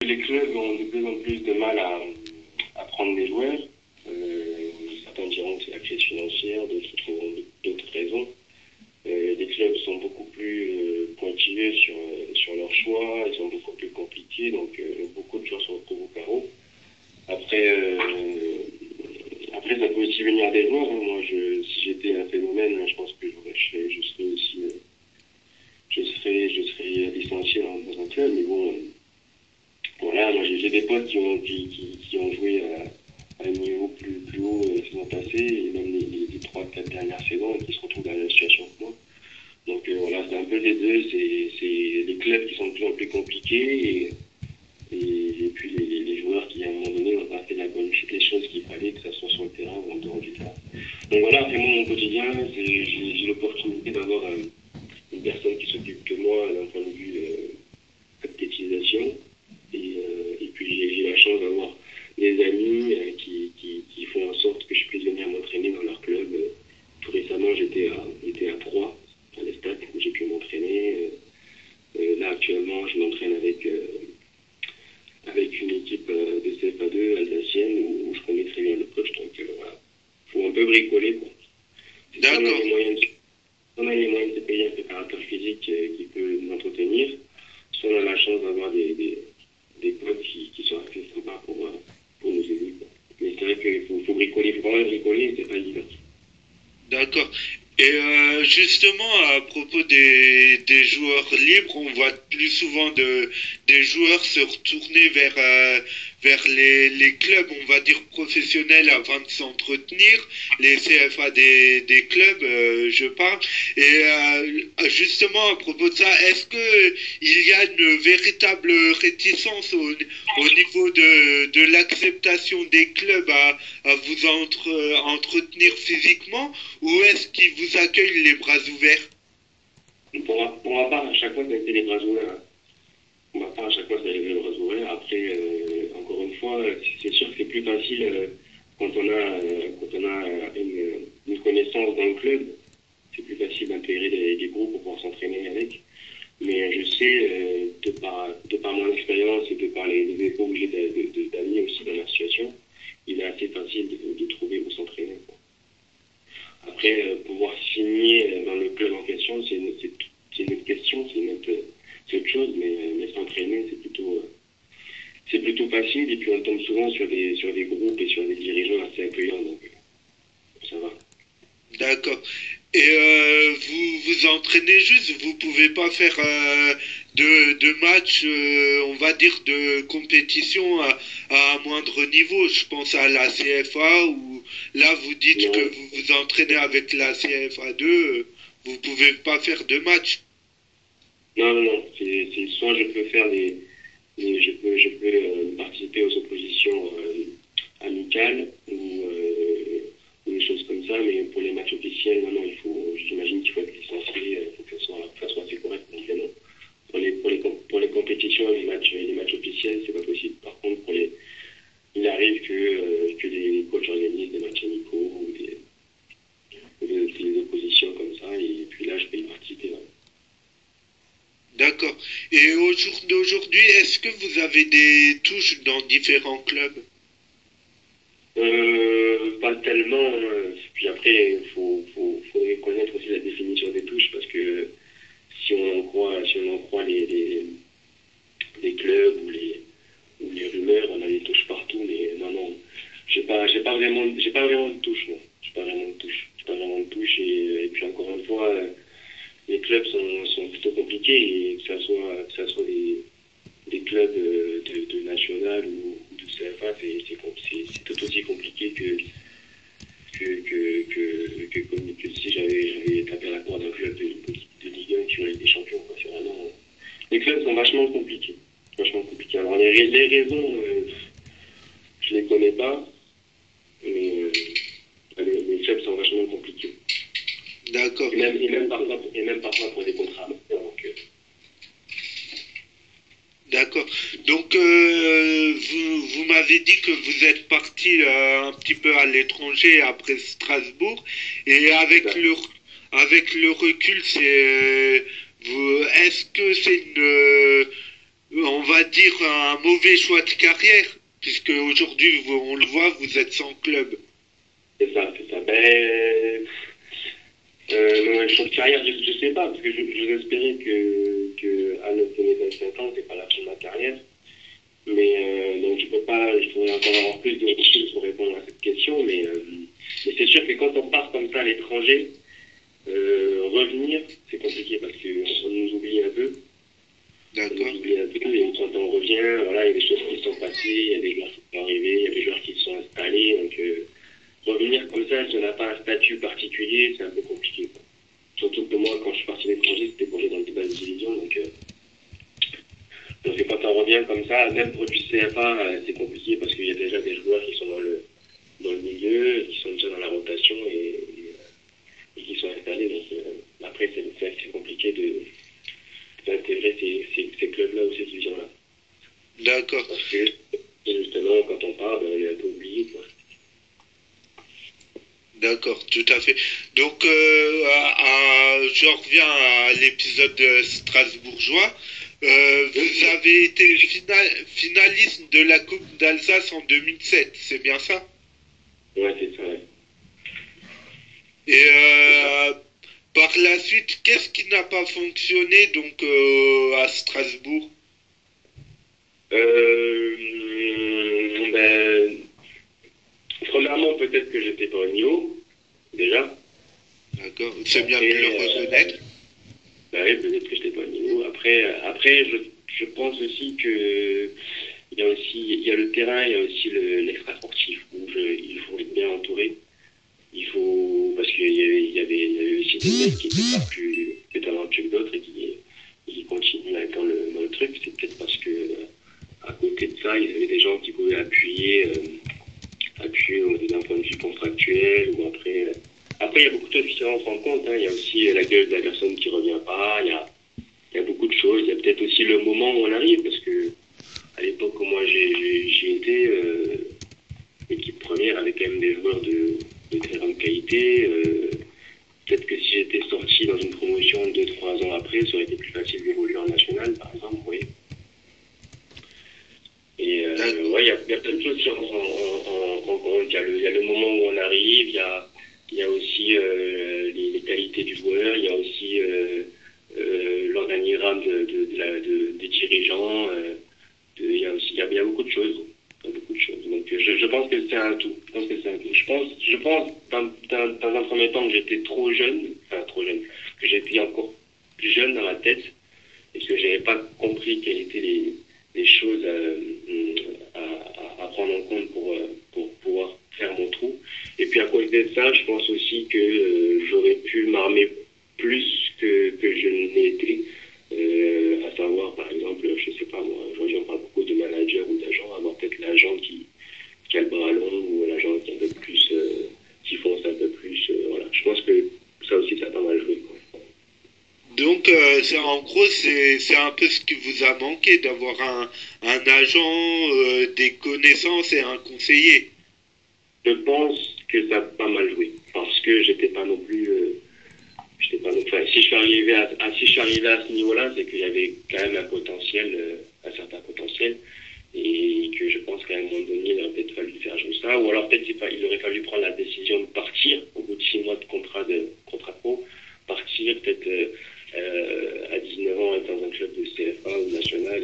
Les clubs ont de plus en plus de mal à prendre des joueurs. Certains diront que c'est la crise financière, d'autres trouveront d'autres raisons. Les clubs sont beaucoup plus pointilleux sur leur choix, ils sont beaucoup plus compliqués, donc beaucoup de joueurs se retrouvent au carreau. Après, ça peut aussi venir des joueurs. Hein. Moi, si j'étais un phénomène, je pense que je serais aussi, je serais licencié dans un club. Mais bon, voilà, moi j'ai des potes qui ont joué à un niveau plus haut la saison passée, et même les 3-4 dernières saisons, et qui se retrouvent dans la même situation que moi. Donc voilà, c'est un peu les deux, c'est les clubs qui sont de plus en plus compliqués, et puis les joueurs qui, à un moment donné, n'ont pas fait les choses qu'il fallait, que ça soit sur le terrain ou en dehors du terrain. Donc voilà, après moi, mon quotidien, j'ai l'opportunité d'avoir une personne qui s'occupe de moi d'un point de vue athlétisation. Et puis j'ai la chance d'avoir des amis qui font en sorte que je puisse venir m'entraîner dans leur club. Tout récemment, j'étais à Troyes, à l'Estade, où j'ai pu m'entraîner. Là, actuellement, je m'entraîne avec une équipe de CFA2 alsacienne où je connais très bien le coach. Donc voilà, faut un peu bricoler, quoi. Si on a D'accord. les moyens, si on a les moyens de se payer un préparateur physique qui peut nous entretenir, si on a la chance d'avoir des potes qui sont assez sympas pour nous aider, quoi. Mais c'est vrai qu'il faut bricoler, il faut vraiment bricoler, c'est pas évident. D'accord. Et justement, à propos des joueurs libres, on voit plus souvent des joueurs se retourner vers les clubs, on va dire professionnels, afin de s'entretenir, les CFA des clubs, je parle. Et justement, à propos de ça, est-ce que il y a une véritable réticence au niveau de l'acceptation des clubs à vous entretenir physiquement? Ou est-ce qu'ils vous accueillent les bras ouverts? Pour ma part, à chaque fois, ça a été les bras ouverts. Hein. Pour ma part, à chaque fois, ça a été les bras ouverts. Après, encore une fois, c'est sûr que c'est plus facile quand on a une connaissance dans le club. C'est plus facile d'intégrer des groupes pour pouvoir s'entraîner avec. Mais je sais, de par mon expérience et de par les échos que j'ai d'amis aussi dans la situation, il est assez facile de trouver où s'entraîner, quoi. Après, pouvoir signer dans le club en question, c'est une autre question, c'est autre chose, mais s'entraîner, c'est plutôt facile, et puis on tombe souvent sur des groupes et sur des dirigeants assez accueillants, donc ça va. D'accord. Et vous vous entraînez juste, vous pouvez pas faire de matchs, on va dire, de compétition à un moindre niveau. Je pense à la CFA où là vous dites que Non, vous vous entraînez avec la CFA2, vous pouvez pas faire de matchs. non, c'est soit je peux faire je peux participer aux oppositions amicales ou des choses comme ça, mais pour les matchs officiels, non, j'imagine qu'il faut être licencié, il faut que ça soit assez correct, donc non. Pour les compétitions et les matchs officiels, c'est pas possible. Par contre, il arrive que les coachs organisent des matchs amicaux des oppositions comme ça, et puis là, je peux y participer. Ouais. D'accord. Et au jour d'aujourd'hui, est-ce que vous avez des touches dans différents clubs? Pas tellement. Puis après, faudrait connaître aussi la définition des touches, parce que si on en croit les clubs ou les rumeurs, on a des touches partout. Mais non, non, j'ai pas vraiment de touche, non. J'ai pas vraiment de touche. J'ai pas vraiment de touche, et puis encore une fois, les clubs sont plutôt compliqués, et que ça soit des clubs de national ou de CFA, c'est tout aussi compliqué que si j'avais tapé à la porte d'un club de Ligue 1 qui aurait été champion, quoi. C'est vraiment, les clubs sont vachement compliqués. Vachement compliqués. Alors les raisons, je les connais pas, mais les clubs sont vachement compliqués. D'accord. Et même parfois pour des contrats. Donc, D'accord. Donc, vous m'avez dit que vous êtes parti un petit peu à l'étranger après Strasbourg, et avec le recul, est-ce que c'est on va dire, un mauvais choix de carrière, puisque aujourd'hui, on le voit, vous êtes sans club. C'est ça, c'est ça. Le choix de carrière, je sais pas, parce que je espérais que à 9 de mes 25 ans, c'est pas la fin de ma carrière. Mais donc je peux pas, je pourrais encore avoir plus de recul pour répondre à cette question, mais c'est sûr que quand on part comme ça à l'étranger, revenir, c'est compliqué parce qu'on nous oublie un peu. On D'accord. nous oublie un peu, et quand on revient, voilà, il y a des choses qui sont passées, il y a des joueurs qui sont arrivés, il y a des joueurs qui se sont installés, donc revenir comme ça, si on n'a pas un statut particulier, c'est un peu compliqué, quoi. Surtout que moi, quand je suis parti à l'étranger, c'était pour jouer dans le base division, donc quand on revient comme ça, même pour du CFA, c'est compliqué parce qu'il y a déjà des joueurs qui sont dans le milieu, qui sont déjà dans la rotation et qui sont installés. Donc après, c'est compliqué d'intégrer ces clubs-là ou ces divisions-là. D'accord. Parce que justement, quand on part, on est un peu oublié, quoi. D'accord, tout à fait. Donc, je reviens à l'épisode strasbourgeois. Vous avez été finaliste de la Coupe d'Alsace en 2007, c'est bien ça? Ouais, c'est ça, ouais. Et C'est ça. par la suite, qu'est-ce qui n'a pas fonctionné donc à Strasbourg? Ben, premièrement, peut-être que j'étais pas au niveau, déjà. D'accord, c'est bien de Après, le reconnaître. bah oui, peut-être que j'étais pas au niveau. Après je pense aussi que il y a le terrain, il y a aussi l'extra sportif où il faut être bien entouré. Il faut, parce qu'il y avait aussi des mecs qui étaient pas plus talentueux que d'autres qui continuent à être dans le truc. C'est peut-être parce que, à côté de ça, il y avait des gens qui pouvaient appuyer d'un point de vue contractuel ou après, il y a beaucoup de choses qui rentrent en compte, hein. Il y a aussi la gueule de la personne qui revient pas. Il y a beaucoup de choses. Il y a peut-être aussi le moment où on arrive, parce que à l'époque où moi j'y étais, l'équipe première avait quand même des joueurs de très grande qualité. Peut-être que si j'étais sorti dans une promotion 2 3 ans après, ça aurait été plus facile d'évoluer en national, par exemple, vous voyez. Et D'accord. ouais, il y a plein de choses qui rentrent en compte. Il y a le moment où on arrive, il y a aussi les qualités du joueur, il y a aussi l'organigramme des dirigeants. Il y a aussi, il y a beaucoup de choses. Il y a beaucoup de choses. Donc je pense que c'est un tout. Je pense que c'est un tout. Je pense dans un premier temps que j'étais trop jeune, enfin trop jeune, que j'étais encore plus jeune dans la tête et que j'avais pas compris quelles étaient les choses à prendre en compte pour pouvoir faire mon trou. Et puis à cause de ça, je pense aussi que j'aurais pu m'armer plus que je ne l'ai été. À savoir, par exemple, je sais pas moi, aujourd'hui on parle beaucoup de managers ou d'agents, avoir peut-être l'agent qui a le bras long ou l'agent qui est un peu plus, qui fonce un peu plus. Voilà. Je pense que ça aussi, ça a pas mal joué, quoi. Donc, en gros, c'est un peu ce qui vous a manqué, d'avoir un agent, des connaissances et un conseiller. Je pense que ça a pas mal joué parce que j'étais pas non plus. J'étais pas non plus. Enfin, si je suis arrivé si je suis arrivé à ce niveau-là, c'est qu'il y avait quand même un potentiel, un certain potentiel, et que je pense qu'à un moment donné, il aurait peut-être fallu faire jouer ça, ou alors peut-être il aurait fallu prendre la décision de partir au bout de 6 mois de contrat pro, partir peut-être à 19 ans être dans un club de CFA ou national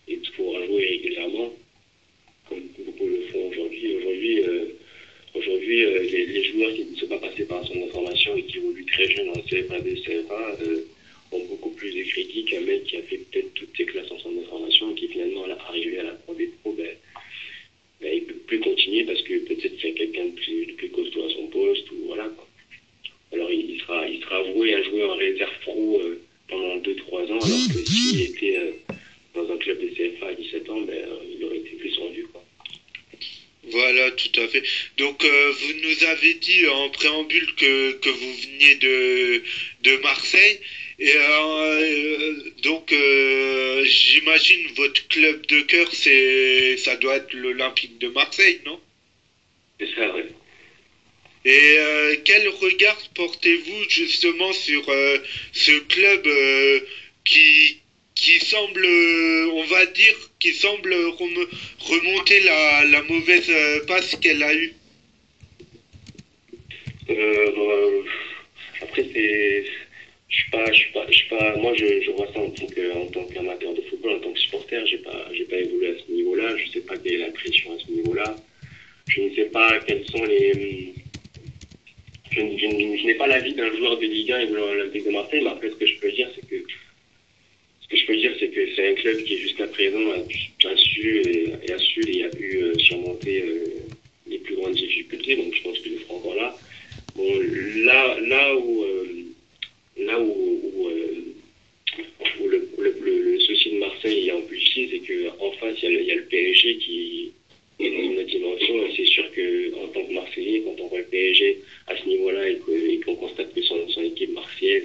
et de pouvoir jouer régulièrement, comme beaucoup le font aujourd'hui. Aujourd'hui, les joueurs qui ne sont pas passés par un centre de formation et qui évoluent très jeunes en CFA, des CFA, ont beaucoup plus de crédit qu'un mec qui a fait peut-être toutes ses classes en centre de formation et qui finalement, arrivé à la Pro des Pro, il ne peut plus continuer parce que peut-être qu'il y a quelqu'un de plus costaud à son poste ou voilà, quoi. Alors il sera voué à jouer en réserve pro pendant 2 3 ans, alors que s'il était dans un club de CFA à 17 ans, il aurait été plus rendu, quoi. Voilà, tout à fait. Donc, vous nous avez dit en préambule que vous veniez de Marseille. Et donc, j'imagine votre club de cœur, ça doit être l'Olympique de Marseille, non? C'est ça, ouais. Et quel regard portez-vous justement sur ce club qui, qui semble, on va dire, qui semble remonter la mauvaise passe qu'elle a eue. Bon, après, je suis pas, moi, je vois ça en tant qu'amateur de football, en tant que supporter. J'ai pas évolué à ce niveau-là. Je sais pas quelle est la pression à ce niveau-là. Je ne sais pas quels sont les, je n'ai pas l'avis d'un joueur de Ligue 1 et de l'Olympique de Marseille, mais après, ce que c'est un club qui, jusqu'à présent, a su et a pu surmonter les plus grandes difficultés. Donc, je pense que le fera encore là. Bon, là où le souci de Marseille est amplifié, c'est qu'en face, il y a le PSG qui est dans une autre dimension. Et c'est sûr qu'en tant que Marseillais, quand on voit le PSG à ce niveau-là et qu'on constate que son équipe marseillaise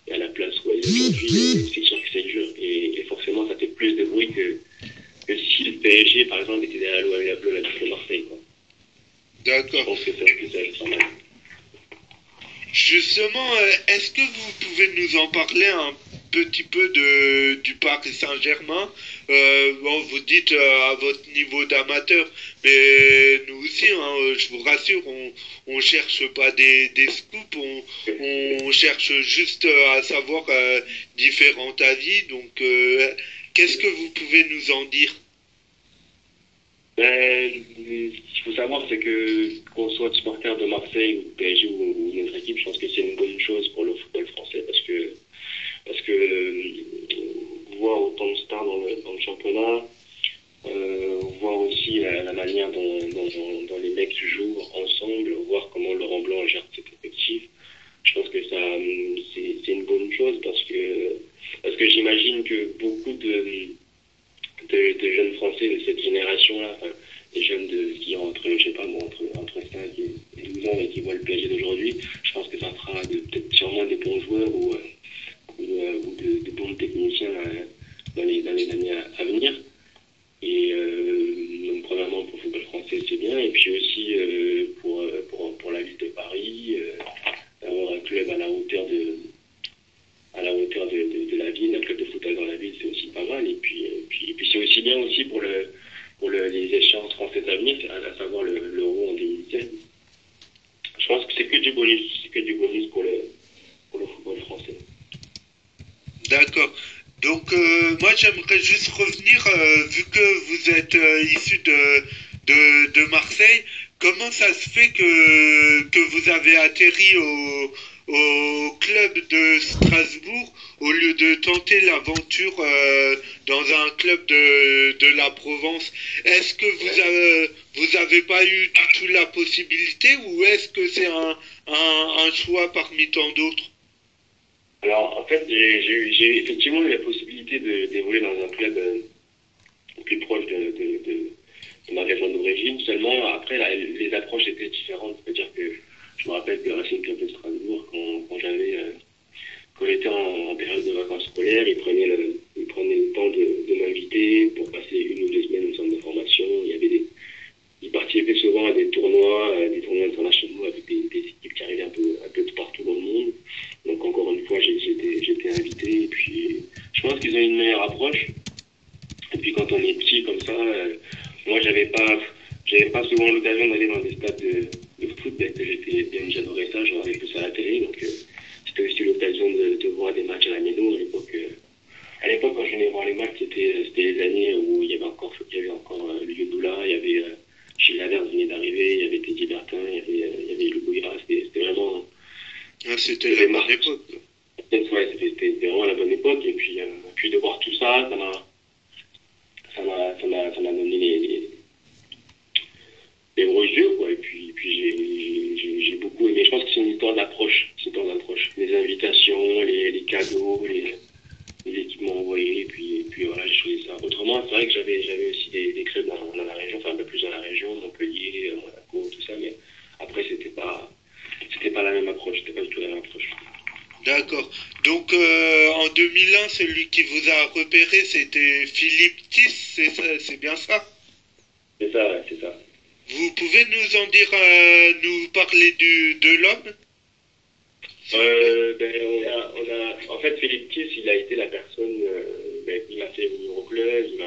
est à la place où elle est aujourd'hui, c'est sûr que c'est dur. Et forcément, ça fait plus de bruit que si le PSG, par exemple, était derrière l'Olympique de Marseille, quoi. Je D'accord. pense que ça ajoute pas mal. Justement, est-ce que vous pouvez nous en parler un petit peu du Paris Saint-Germain? Bon, vous dites à votre niveau d'amateur, mais nous aussi, hein, je vous rassure, on cherche pas des scoops, on cherche juste à savoir différents avis. Donc, qu'est-ce que vous pouvez nous en dire? Ce qu'il faut savoir, c'est que qu'on soit supporter de Marseille ou de PSG ou une autre équipe, je pense que c'est une bonne chose pour le football français parce que voir autant de stars dans le championnat, voir aussi la manière dont les mecs jouent ensemble, voir comment Laurent Blanc gère cet effectif, je pense que ça c'est une bonne chose parce que j'imagine que beaucoup de jeunes Français de cette génération-là, enfin, les jeunes qui ont je sais pas moi, entre 5 et 12 ans et qui voient le PSG d'aujourd'hui, je pense que ça sera peut-être sûrement des bons joueurs ou de bons techniciens dans les années à venir. Et donc, premièrement, pour le football français, c'est bien. Et puis aussi pour la ville de Paris, d'avoir un club à la hauteur de la ville, un club de football dans la ville, c'est aussi pas mal. Et puis c'est aussi bien aussi pour les échéances françaises à venir, à savoir l'Euro en 2017. Je pense que c'est que du bonus pour le football français. D'accord. Donc, moi, j'aimerais juste revenir, vu que vous êtes issu de Marseille, comment ça se fait que vous avez atterri au club de Strasbourg au lieu de tenter l'aventure dans un club de la Provence? Est-ce que vous avez pas eu du tout la possibilité ou est-ce que c'est un choix parmi tant d'autres? Alors, en fait, j'ai effectivement eu la possibilité d'évoluer dans un club plus proche de ma région d'origine. Seulement, après, les approches étaient différentes. C'est-à-dire que je me rappelle que Racing Club de Strasbourg, quand j'étais en période de vacances scolaires, ils prenaient le temps de m'inviter pour passer 1 ou 2 semaines au centre de formation. Ils participaient souvent à des tournois internationaux avec des équipes qui arrivaient un peu de partout dans le monde. Donc encore une fois, j'étais invité. Et puis, je pense qu'ils ont une meilleure approche. Et puis quand on est petit comme ça, moi j'avais pas souvent l'occasion d'aller dans des stades de foot, bien que j'adorais ça, je regardais plus à la télé. Donc c'était aussi l'occasion de voir des matchs à la Méno à l'époque. À l'époque, quand je venais voir les matchs, c'était les années où il y avait encore le Yodoula, il y avait Gilles Laverne venait d'arriver, il y avait Teddy Bertin, il y avait Hugo Guira. C'était vraiment Ah, c'était la c'était bonne marquant. époque. Ouais, c'était vraiment la bonne époque. Et puis de voir tout ça, ça m'a donné les gros yeux, quoi. Et puis j'ai beaucoup aimé. Je pense que c'est une histoire d'approche. C'est une histoire d'approche. Les invitations, les cadeaux, les équipements envoyés. Et puis voilà, j'ai choisi ça. Autrement, c'est vrai que j'avais aussi des clubs dans la région, enfin un peu plus dans la région, Montpellier, Monaco, tout ça. Mais après, c'était pas la même approche. C'était pas du tout la même approche. D'accord. Donc, en 2001, celui qui vous a repéré, c'était Philippe Tis, c'est bien ça? C'est ça, ouais, c'est ça. Vous pouvez nous en dire, nous parler de l'homme? En fait, Philippe Kiss, il a été la personne il m'a fait venir au club, il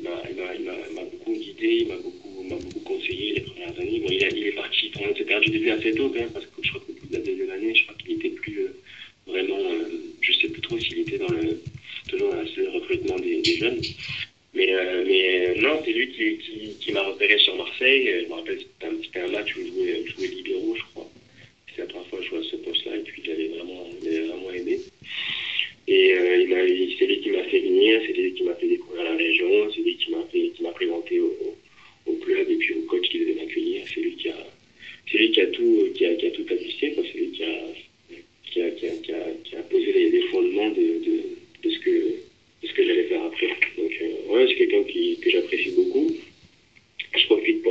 m'a beaucoup guidé, m'a beaucoup conseillé les premières années. Bon, il est parti, on s'est perdu depuis assez tôt quand même, parce que je crois que depuis la deuxième année, je crois qu'il était plus vraiment, je sais plus trop s'il était toujours dans le recrutement des jeunes. Mais non, c'est lui qui m'a repéré sur Marseille. Je me rappelle, c'était un match où je jouais libéraux, je crois. C'est la première fois que je jouais à ce poste-là, et puis il avait vraiment aimé. Et c'est lui qui m'a fait venir, c'est lui qui m'a fait découvrir la région, c'est lui qui m'a présenté au club et puis au coach qui devait m'accueillir. C'est lui qui a tout appliqué, quoi. C'est lui qui a posé les fondements de ce que j'allais faire après. Donc, ouais, c'est quelqu'un que j'apprécie beaucoup. Je profite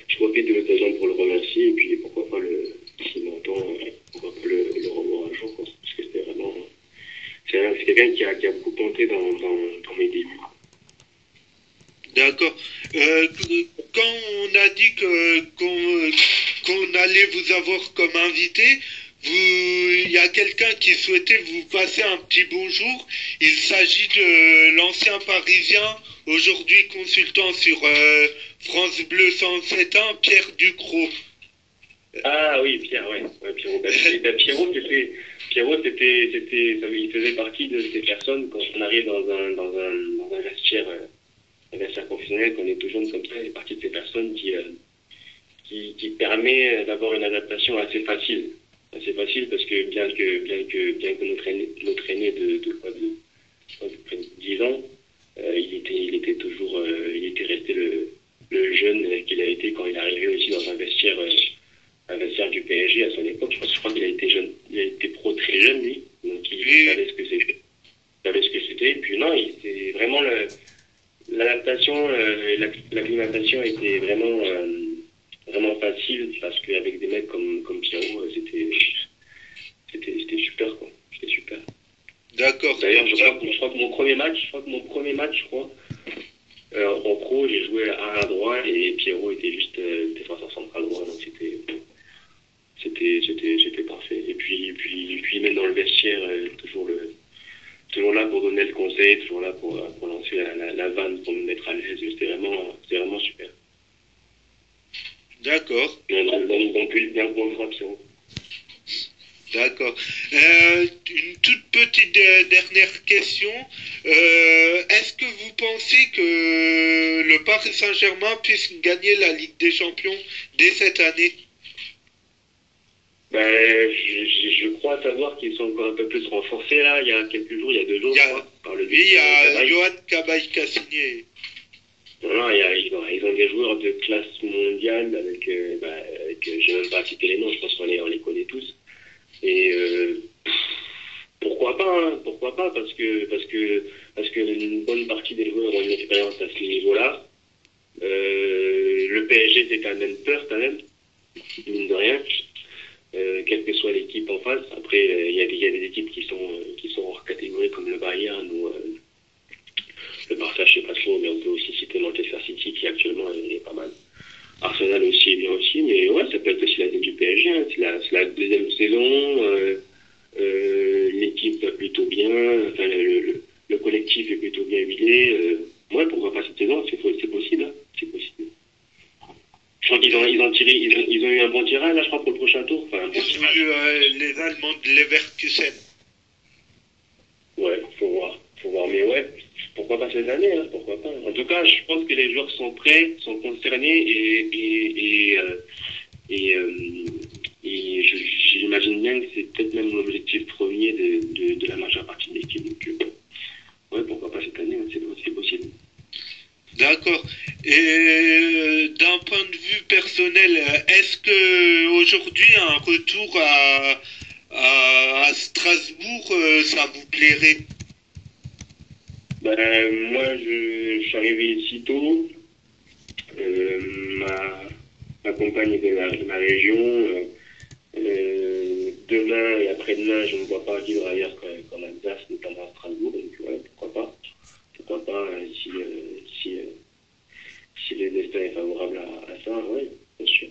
je profite de l'occasion pour le remercier et puis pourquoi pas s'il m'entend, pourquoi pas le revoir un jour, quoi. Parce que c'était vraiment, c'est quelqu'un qui a beaucoup compté dans mes débuts. D'accord. Quand on a dit qu'on allait vous avoir comme invité, il y a quelqu'un qui souhaitait vous passer un petit bonjour. Il s'agit de l'ancien Parisien, aujourd'hui consultant sur France Bleu 107.1, Pierre Ducrot. Ah oui, Pierre, ouais. Pierrot. Pierrot, il faisait partie de ces personnes quand on arrive dans un vestiaire professionnel, qu'on est tout jeune comme ça, il fait partie de ces personnes qui permet d'avoir une adaptation assez facile. Assez facile parce que bien que notre aîné de près de 10 ans, il était resté le jeune qu'il a été quand il est arrivé aussi dans un vestiaire du PSG à son époque. Je crois qu'il a été jeune, il a été pro très jeune lui, donc il savait ce que c'était. Il savait ce que c'était. Et puis non, c'était vraiment l'adaptation, l'acclimatation était vraiment facile parce qu'avec des mecs comme Pierrot, c'était super, quoi. C'était super. D'accord. D'ailleurs, je crois que mon premier match, en pro, j'ai joué à droite et Pierrot était juste défenseur central droit, donc c'était parfait. Et puis même dans le vestiaire, toujours là pour donner le conseil, toujours là pour lancer la vanne, pour me mettre à l'aise. C'était vraiment super. D'accord. Bien bon Pierrot. D'accord. Une toute petite dernière question. Est-ce que vous pensez que le Paris Saint-Germain puisse gagner la Ligue des Champions dès cette année? Je crois savoir qu'ils sont encore un peu plus renforcés là. Il y a quelques jours, il y a 2 jours, par le il y a Johan Cabaye qui a signé. Non, ils ont des joueurs de classe mondiale avec j'ai même pas cité les noms, je pense qu'on les connaît tous. Et pourquoi pas, parce que une bonne partie des joueurs ont une expérience à ce niveau-là. Le PSG c'est quand même peur quand même, mine de rien. Quelle que soit l'équipe en face. Après, il y a des équipes qui sont hors catégorie comme le Bayern ou le Barça, je sais pas trop, mais on peut aussi citer Manchester City qui actuellement est pas mal. Arsenal aussi est bien aussi, mais ouais, ça peut être aussi l'année du PSG. Hein. C'est la deuxième saison. L'équipe va plutôt bien. Enfin, le collectif est plutôt bien huilé. Ouais, pourquoi pas cette saison? C'est possible. Hein. C'est possible. Je crois qu'ils ont eu un bon tirage là, je crois, pour le prochain tour. Enfin, Les Allemands de Leverkusen. Ouais, faut voir. Mais ouais, pourquoi pas cette année, hein, pourquoi pas. En tout cas, je pense que les joueurs sont prêts, sont concernés et j'imagine bien que c'est peut-être même l'objectif premier de la majeure partie de l'équipe. Donc, ouais, pourquoi pas cette année, hein, c'est possible. D'accord. Et d'un point de vue personnel, est-ce que aujourd'hui un retour à Strasbourg, ça vous plairait? Moi, je suis arrivé ici tôt. Ma compagne est de ma région. Demain et après-demain, je ne me vois pas vivre ailleurs qu'en Alsace, notamment à Strasbourg. Donc, ouais, pourquoi pas, si le destin est favorable à ça, oui, bien sûr.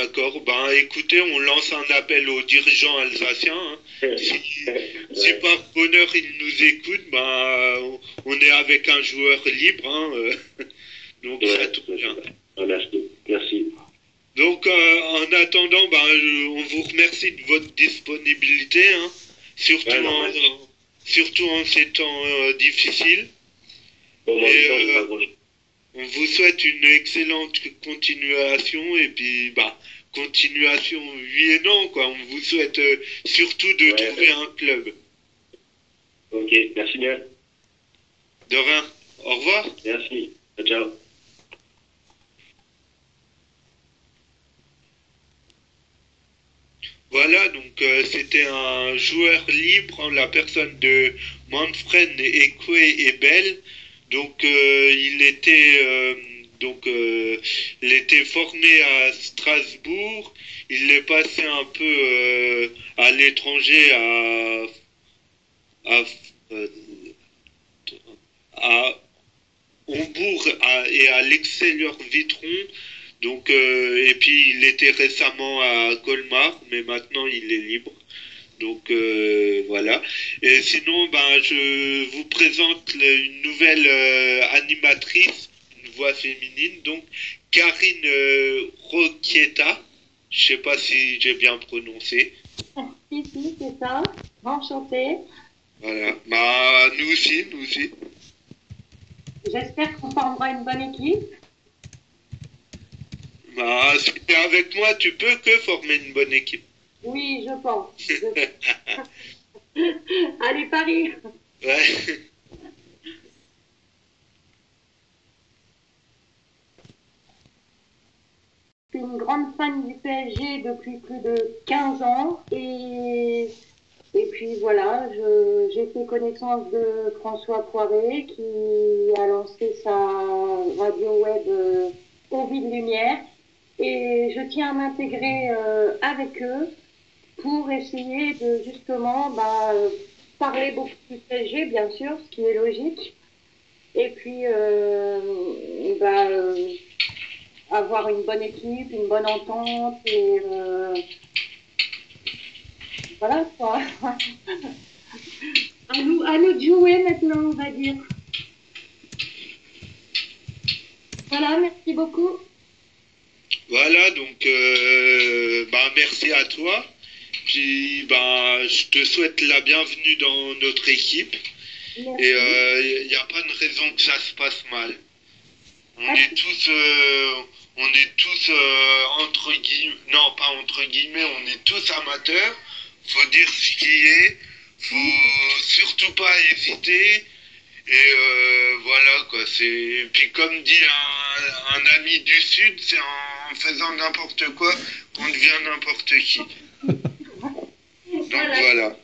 D'accord. Ben, écoutez, on lance un appel aux dirigeants alsaciens, hein. Si Ouais. par bonheur ils nous écoutent, ben, on est avec un joueur libre, hein, donc ça Ouais, tombe ouais, bien. ah, merci. Merci. Donc, en attendant, ben, on vous remercie de votre disponibilité, hein, Ouais, surtout normal. surtout en ces temps difficiles. Bon, moi, en même Et temps, j'ai pas grand-chose. on vous souhaite une excellente continuation et puis bah continuation oui et non quoi. On vous souhaite surtout de Ouais, trouver un club. ok, merci bien. De rien. Au revoir. Merci. Ciao, ciao. Voilà, donc c'était un joueur libre, hein, la personne de Manfred Ekwe et Bell. Donc il était formé à Strasbourg. Il est passé un peu à l'étranger à, euh, à Hambourg et à l'Excelsior Vitron. Donc, et puis il était récemment à Colmar, mais maintenant il est libre. Donc voilà. Et sinon, ben, je vous présente une nouvelle animatrice, une voix féminine, donc Karine Roquieta. Je sais pas si j'ai bien prononcé. Si, si, c'est ça. Enchantée. Voilà. Bah, nous aussi, nous aussi. J'espère qu'on formera une bonne équipe. Bah, si t'es avec moi, tu peux que former une bonne équipe. Oui, je pense. Allez, Paris. Ouais. Je suis une grande fan du PSG depuis plus de 15 ans et puis voilà, j'ai fait connaissance de François Poiret qui a lancé sa radio web Au Ville Lumière et je tiens à m'intégrer avec eux pour essayer de justement parler beaucoup du PSG, bien sûr, ce qui est logique, et puis avoir une bonne équipe, une bonne entente, et voilà quoi. À nous de jouer maintenant, on va dire. Voilà, merci beaucoup. Voilà, donc bah, merci à toi. Puis bah, je te souhaite la bienvenue dans notre équipe. Merci. Et il n'y a pas de raison que ça se passe mal. On est tous entre guillemets, non pas entre guillemets, on est tous amateurs. Faut dire ce qui est. Faut surtout pas hésiter. Et voilà quoi. C'est puis comme dit un ami du sud, c'est en faisant n'importe quoi qu'on devient n'importe qui. Donc Voilà. voilà.